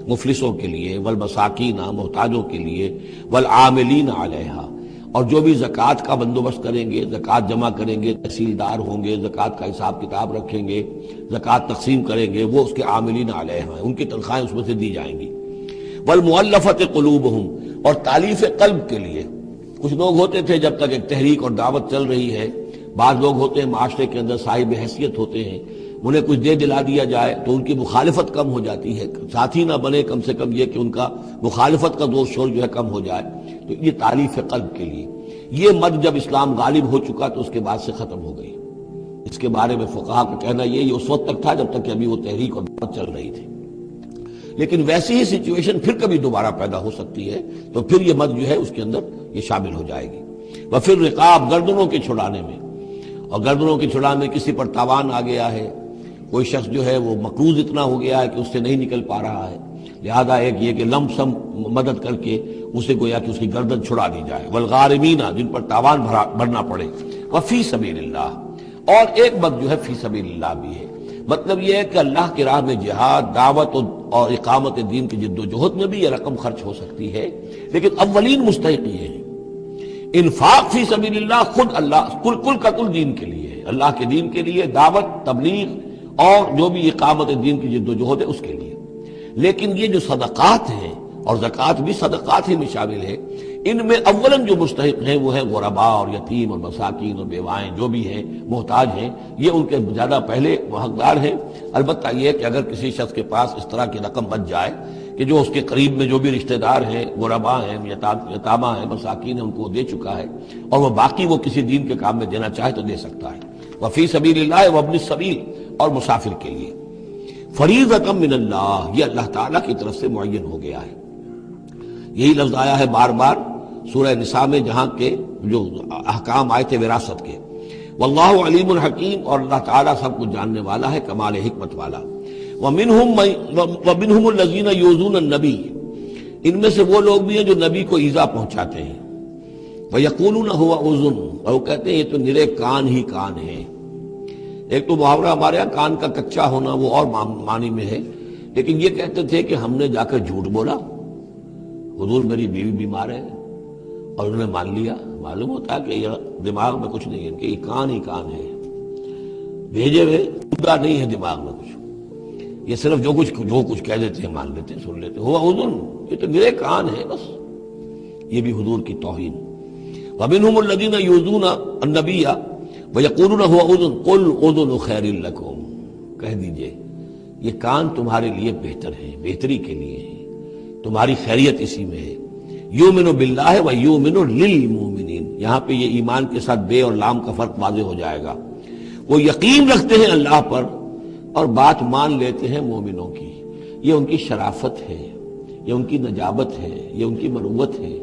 مفلسوں کے لیے، والمساکین، محتاجوں کے لیے، والعاملین علیہا، اور جو بھی زکوٰۃ کا بندوبست کریں گے، زکوٰۃ جمع کریں گے، تحصیلدار ہوں گے، زکوٰۃ کا حساب کتاب رکھیں گے، زکوٰۃ تقسیم کریں گے، وہ اس کے عاملین علیہا، ان کی تنخواہیں اس میں سے دی جائیں گی۔ والمؤلفۃ قلوبہم، اور تالیف قلب کے لیے، کچھ لوگ ہوتے تھے جب تک ایک تحریک اور دعوت چل رہی ہے، بعض لوگ ہوتے ہیں معاشرے کے اندر صاحب حیثیت ہوتے ہیں، انہیں کچھ دے دلا دیا جائے تو ان کی مخالفت کم ہو جاتی ہے، ساتھی نہ بنے، کم سے کم یہ کہ ان کا مخالفت کا زور شور جو ہے کم ہو جائے، تو یہ تالیف قلب کے لیے۔ یہ مد جب اسلام غالب ہو چکا تو اس کے بعد سے ختم ہو گئی۔ اس کے بارے میں فقہا کا کہنا یہ اس وقت تک تھا جب تک کہ ابھی وہ تحریک اور دعوت چل رہی تھی، لیکن ویسی ہی سچویشن پھر کبھی دوبارہ پیدا ہو سکتی ہے تو پھر یہ مد جو ہے اس کے اندر یہ شامل ہو جائے گی۔ وفر رقاب، گردنوں کے چھڑانے میں، اور گردنوں کے چھڑانے میں کسی پر تاوان آ گیا ہے، کوئی شخص جو ہے وہ مقروض اتنا ہو گیا ہے کہ اس سے نہیں نکل پا رہا ہے، لہذا ایک یہ کہ لم سم مدد کر کے اسے گویا کہ اس کی گردن چھڑا دی جائے۔ والغارمین، جن پر تاوان بھرنا پڑے۔ وفی سبیل اللہ، اور ایک مد جو ہے فی سبیل اللہ بھی ہے، مطلب یہ ہے کہ اللہ کی راہ میں جہاد، دعوت اور اقامت دین کی جد و جہد میں بھی یہ رقم خرچ ہو سکتی ہے، لیکن اولین مستحق یہ ہے۔ انفاق فی سبیل اللہ خود اللہ کل کا کل دین کے لیے ہے، اللہ کے دین کے لیے، دعوت، تبلیغ اور جو بھی اقامت دین کی جد و جہد ہے اس کے لیے۔ لیکن یہ جو صدقات ہیں، اور زکوٰۃ بھی صدقات ہی میں شامل ہے، ان میں اولاً جو مستحق ہیں وہ ہیں غرباء اور یتیم اور مساکین اور بیوائیں، جو بھی ہیں محتاج ہیں، یہ ان کے زیادہ پہلے حقدار ہیں۔ البتہ یہ کہ اگر کسی شخص کے پاس اس طرح کی رقم بچ جائے کہ جو اس کے قریب میں جو بھی رشتہ دار ہیں، غرباء ہیں، یتامہ ہیں، مساکین ہیں، ان کو دے چکا ہے، اور وہ باقی وہ کسی دین کے کام میں دینا چاہے تو دے سکتا ہے۔ وفی سبیل اللہ وابن السبیل، اور مسافر کے لیے۔ فریضۃ من اللہ، یہ اللہ تعالیٰ کی طرف سے معین ہو گیا ہے۔ یہی لفظ آیا ہے بار بار سورہ نساء میں، جہاں کے جو احکام آئے تھے وراثت کے۔ واللہ علیم الحکیم، اور اللہ تعالیٰ سب کچھ جاننے والا ہے، کمال حکمت والا۔ ومنہم الذین یؤذون النبی، ان میں سے وہ لوگ بھی ہیں جو نبی کو ایذا پہنچاتے ہیں۔ ویقولون هو اذن، اور وہ کہتے ہیں یہ تو نرے کان ہی کان ہے۔ ایک تو محاورہ ہمارے یہاں کان کا کچا ہونا وہ اور معنی میں ہے، لیکن یہ کہتے تھے کہ ہم نے جا کر جھوٹ بولا، حضور میری بیوی بیمار ہے، اور انہوں نے مان لیا۔ معلوم ہوتا ہے کہ یہ دماغ میں کچھ نہیں ہے، کہ یہ کان ہی کان ہے، بھیجے ہوئے خدا نہیں ہے دماغ میں کچھ، یہ صرف جو کچھ کہہ دیتے ہیں مان لیتے ہیں، سن لیتے ہیں۔ ہوا اذن، یہ تو میرے کان ہے بس، یہ بھی حضور کی توہین۔ ومنہم الذین یؤذون النبی ویقولون هو اذن قل اذن خیر لکم، کہہ دیجئے یہ کان تمہارے لیے بہتر ہے، بہتری کے لیے ہے، تمہاری خیریت اسی میں ہے۔ یؤمن باللہ ویؤمن للمؤمنین، یہاں پہ یہ ایمان کے ساتھ بے اور لام کا فرق واضح ہو جائے گا۔ وہ یقین رکھتے ہیں اللہ پر اور بات مان لیتے ہیں مومنوں کی، یہ ان کی شرافت ہے، یہ ان کی نجابت ہے، یہ ان کی مروت ہے۔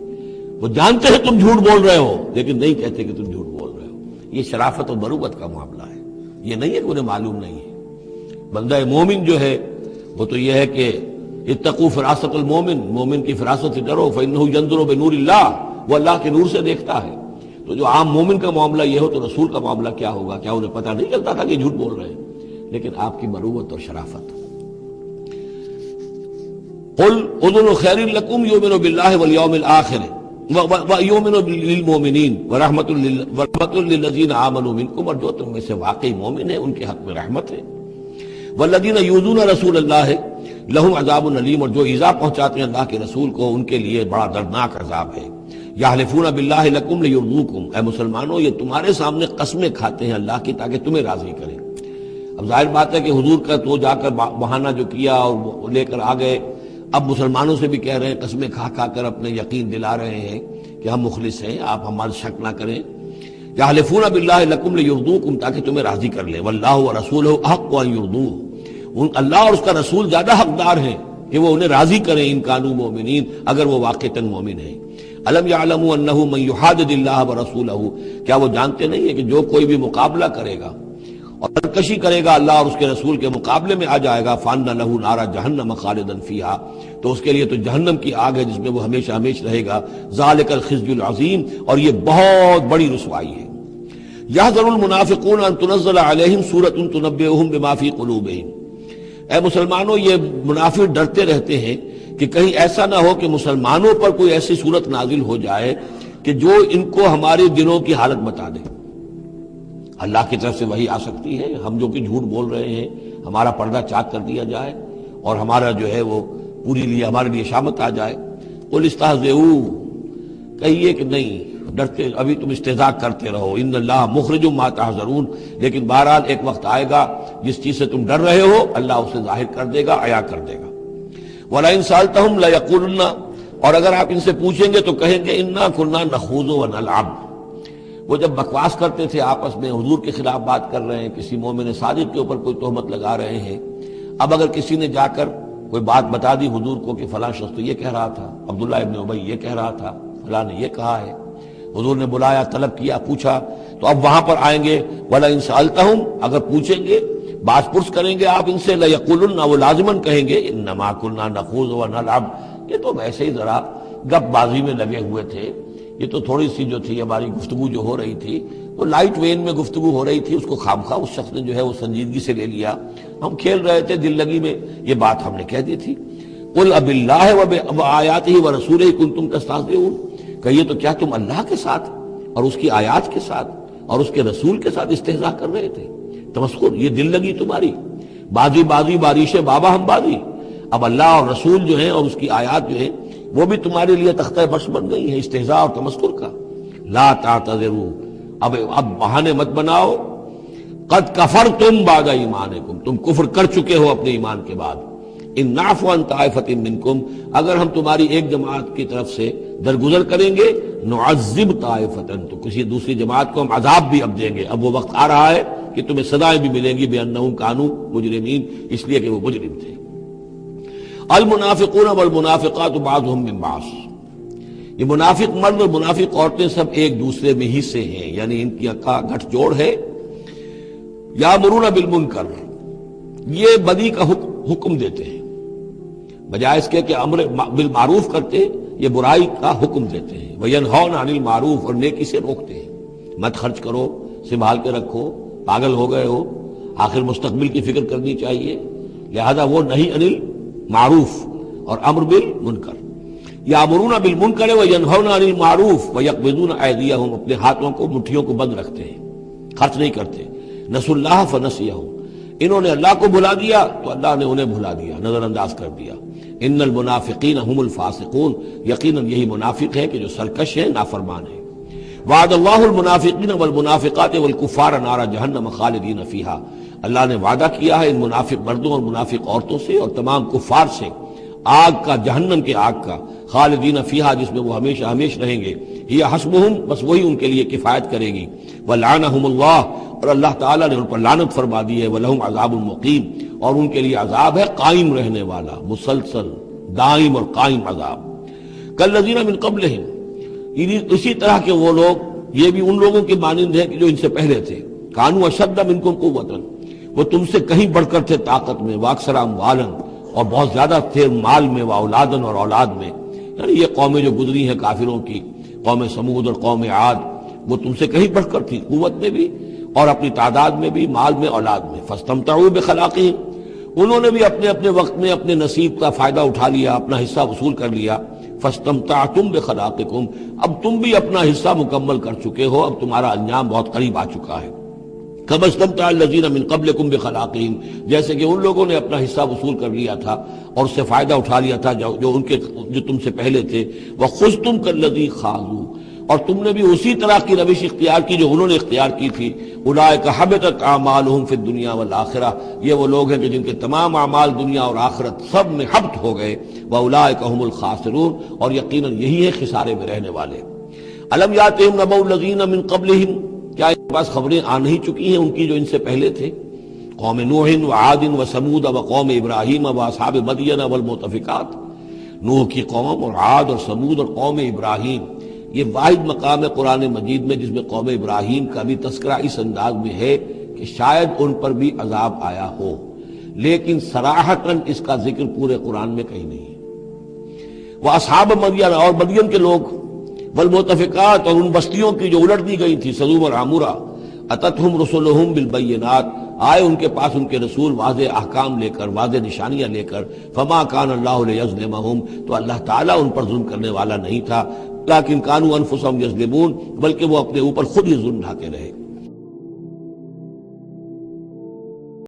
وہ جانتے ہیں تم جھوٹ بول رہے ہو لیکن نہیں کہتے کہ تم جھوٹ بول رہے ہو، یہ شرافت اور مروت کا معاملہ ہے۔ یہ نہیں ہے کہ انہیں معلوم نہیں ہے۔ بندہ مومن جو ہے وہ تو یہ ہے کہ اتقوا فراست المومن، مومن کی فراست سے ڈرو، فإنہ ينظر بنور اللہ، وہ اللہ کے نور سے دیکھتا ہے۔ تو جو عام مومن کا معاملہ یہ ہو تو رسول کا معاملہ کیا ہوگا؟ کیا انہیں پتہ نہیں چلتا تھا کہ جھوٹ بول رہے ہیں؟ لیکن آپ کی مروت اور شرافت. قل اذن خیر لکم یؤمن باللہ والیوم الآخر ویؤمن للمؤمنین ورحمۃ للذین آمنوا منکم، اور جو تم میں سے واقعی مومن ہیں ان کے حق میں رحمت ہے. والذین یؤذون رسول اللہ لہم عذاب علیم، اور جو ایذا پہنچاتے ہیں اللہ کے رسول کو ان کے لیے بڑا دردناک عذاب ہے. یحلفون باللہ لکم لیرضوکم، اے مسلمانوں یہ تمہارے سامنے قسمیں کھاتے ہیں اللہ کی تاکہ تمہیں راضی کریں. اب ظاہر بات ہے کہ حضور کا تو جا کر بہانہ جو کیا اور لے کر آ گئے، اب مسلمانوں سے بھی کہہ رہے ہیں، قسمیں کھا کھا کر اپنے یقین دلا رہے ہیں کہ ہم مخلص ہیں، آپ ہمارا شک نہ کریں. یحلفون باللہ لکم لیرضوکم، تاکہ تمہیں راضی کر لیں. واللہ ورسولہ احق ان یرضوہ، اللہ اور اس کا رسول زیادہ حقدار ہیں کہ وہ انہیں راضی کریں ان کانوا مؤمنین، اگر وہ واقعتاً مومن ہیں. الم یعلموا انہ من یحادد اللہ ورسولہ، کیا وہ جانتے نہیں ہیں کہ جو کوئی بھی مقابلہ کرے گا اور سرکشی کرے گا اللہ اور اس کے رسول کے مقابلے میں آ جائے گا، فان لہ نار جہنم خالدا فیہا، تو اس کے لیے تو جہنم کی آگ ہے جس میں وہ ہمیشہ ہمیشہ رہے گا. ذالک الخزي العظیم، اور یہ بہت بڑی رسوائی ہے. یحذر المنافقون ان تنزل علیہم سورۃ تنبئہم بما فی قلوبہم، اے مسلمانوں یہ منافق ڈرتے رہتے ہیں کہ کہیں ایسا نہ ہو کہ مسلمانوں پر کوئی ایسی صورت نازل ہو جائے کہ جو ان کو ہمارے دلوں کی حالت بتا دے. اللہ کی طرف سے وحی آ سکتی ہے، ہم جو کہ جھوٹ بول رہے ہیں ہمارا پردہ چاک کر دیا جائے اور ہمارا جو ہے وہ ہمارے لیے شامت آ جائے. قل استہزئوا، کہیے کہ نہیں ڈرتے، ابھی تم استہزاء کرتے رہو. ان اللہ مخرج ما تحذرون، لیکن بہرحال ایک وقت آئے گا جس چیز سے تم ڈر رہے ہو اللہ اسے ظاہر کر دے گا، عیا کر دے گا. وَلَئِن سَأَلْتَهُمْ لَيَقُولُنَّ، اور اگر آپ ان سے پوچھیں گے تو کہیں گے اِنَّا كُنَّا نَخُوضُ وَنَلْعَبُ. وہ جب بکواس کرتے تھے آپس میں، حضور کے خلاف بات کر رہے ہیں، کسی مومن صادق کے اوپر کوئی تہمت لگا رہے ہیں. اب اگر کسی نے جا کر کوئی بات بتا دی حضور کو کہ فلاں شخص تو یہ کہہ رہا تھا، عبداللہ ابن ابی یہ کہہ رہا تھا، فلاں نے یہ کہا ہے، حضور نے بلایا، طلب کیا، پوچھا، تو اب وہاں پر آئیں گے. وَلَئِن سَأَلْتَهُمْ، اگر پوچھیں گے، بات پرس کریں گے آپ ان سے، لَيَقُولُنَّ، وہ لازماً کہیں گے اِنَّمَا كُنَّا نَخُوضُ وَنَلْعَبُ، یہ تو ویسے ہی ذرا گپ بازی میں لگے ہوئے تھے، یہ تو تھوڑی سی جو تھی ہماری گفتگو جو ہو رہی تھی وہ لائٹ وین میں گفتگو ہو رہی تھی، اس کو خامخواہ اس شخص نے جو ہے وہ سنجیدگی سے لے لیا، ہم کھیل رہے تھے دل لگی میں، یہ بات ہم نے کہہ دی تھی. قل اب اللہ وآیاتہ ورسولہ کنتم تستہزئون، کہیے تو کیا تم اللہ کے ساتھ اور اس کی آیات کے ساتھ اور اس کے رسول کے ساتھ استہزاء کر رہے تھے؟ تمسخر، یہ دل لگی تمہاری، بازی بازی بارش بابا ہم بازی. اب اللہ اور رسول جو ہیں اور اس کی آیات جو ہیں وہ بھی تمہارے لیے تختہ برس بن گئی ہیں استہزاء اور تمسخر کا. لا تعتذروا، اب بہانے مت بناؤ. قد کفرتم بعد ایمانکم، تم کفر کر چکے ہو اپنے ایمان کے بعد. ان نعفو عن طائفۃ منکم، اگر ہم تمہاری ایک جماعت کی طرف سے درگزر کریں گے، نعذب طائفۃ، تو کسی دوسری جماعت کو ہم عذاب بھی اب دیں گے. اب وہ وقت آ رہا ہے کہ تمہیں سزائیں بھی ملیں گی بانہم کانوا مجرمین، اس لیے کہ وہ مجرم تھے. المنافقون والمنافقات بعضهم من بعض، یہ منافق مرد اور منافق عورتیں سب ایک دوسرے میں ہی سے ہیں، یعنی ان کی گٹھ جوڑ ہے. یامرون بالمنکر، یہ بدی کا حکم دیتے ہیں، بجائے اس کے کہ امر بالمعروف کرتے یہ برائی کا حکم دیتے ہیں. وینہون عن المعروف، اور نیکی سے روکتے ہیں. مت خرچ کرو، سنبھال کے رکھو، پاگل ہو گئے ہو، آخر مستقبل کی فکر کرنی چاہیے. لہذا وہ نہیں انل معروف اور امر بالمنکر. یامرون بالمنکر وینہون عن المعروف ویقبضون ایدیہم، اپنے ہاتھوں کو مٹھیوں کو بند رکھتے ہیں، خرچ نہیں کرتے. نسوا اللہ فنسیہم، انہوں نے اللہ کو بھلا دیا تو اللہ نے انہیں بھلا دیا، نظر انداز کر دیا. ان المنافقین هم الفاسقون، یقیناً یہی منافق ہے کہ جو سرکش ہیں، نافرمان ہیں. وعد اللہ المنافقین والمنافقات والکفار نار جہنم خالدین فیہا، اللہ نے وعدہ کیا ہے ان منافق مردوں اور منافق عورتوں سے اور تمام کفار سے آگ کا، جہنم کے آگ کا، خالدین فیہا، جس میں وہ ہمیشہ ہمیشہ رہیں گے. ہی حسبہم، بس وہی ان کے لیے کفایت کرے گی. ولعنہم اللہ، اور اللہ تعالیٰ نے ان پر لعنت فرما دی ہے. ولہم عذاب مقیم، اور ان کے لیے عذاب ہے قائم رہنے والا، مسلسل دائم اور قائم عذاب. کالذین من قبلہم، اسی طرح کے وہ لوگ، یہ بھی ان لوگوں کے مانند ہیں کہ جو ان سے پہلے تھے. کانوا اشد منکم قوۃ، وہ تم سے کہیں بڑھ کر تھے طاقت میں، واکثر اموالا، اور بہت زیادہ تھے مال میں، واولادن، اور اولاد میں. یعنی یہ قومیں جو گزری ہیں کافروں کی، قوم سمود اور قوم عاد. وہ تم سے کہیں بڑھ کر تھی، قوت میں بھی اور اپنی تعداد میں بھی، مال میں، اولاد میں۔ فاستمتعوا بخلاقہم، انہوں نے بھی اپنے اپنے وقت میں اپنے نصیب کا فائدہ اٹھا لیا، اپنا حصہ وصول کر لیا۔ فاستمتعتم بخلاقکم، اب تم بھی اپنا حصہ مکمل کر چکے ہو، اب تمہارا انجام بہت قریب آ چکا ہے۔ كما استمتع الذين من قبلكم بخلاقهم، جیسے کہ ان لوگوں نے اپنا حصہ وصول کر لیا تھا اور اس سے فائدہ اٹھا لیا تھا جو تم سے پہلے تھے۔ وخذتم كالذي خاضوا، اور تم نے بھی اسی طرح کی روش اختیار کی جو انہوں نے اختیار کی تھی۔ اولئک حبطت اعمالهم في الدنيا والآخرة، یہ وہ لوگ ہیں کہ جن کے تمام اعمال دنیا اور آخرت سب میں حبط ہو گئے۔ واولئک هم الخاسرون، اور یقیناً یہی ہے خسارے میں رہنے والے۔ الم یاتہم نبأ الذین من قبلہم، کیا ان کے پاس خبریں آ نہیں چکی ہیں ان کی جو ان سے پہلے تھے؟ قوم نوح وعاد وثمود وقوم ابراہیم واصحاب مدین والمؤتفکات، نوح کی قوم اور عاد اور سمود اور قوم ابراہیم، یہ واحد مقام ہے قرآن مجید میں جس میں قوم ابراہیم کا بھی تذکرہ اس انداز میں ہے کہ شاید ان پر بھی عذاب آیا ہو، لیکن صراحتاً اس کا ذکر پورے قرآن میں کہیں نہیں ہے۔ وہ اصحاب مدین، اور مدین کے لوگ، والمؤتفکات، اور ان بستیوں کی جو الٹ دی گئی تھی، سدوم اور عمورہ، اتتہم رسلہم بالبینات، آئے ان کے پاس ان کے رسول واضح احکام لے کر، واضح نشانیاں لے کر۔ فما کان اللہ لیظلمہم، تو اللہ تعالیٰ ان پر ظلم کرنے والا نہیں تھا، لیکن کانوا انفسہم یظلمون، بلکہ وہ اپنے اوپر خود ہی ظلم ڈھاتے رہے۔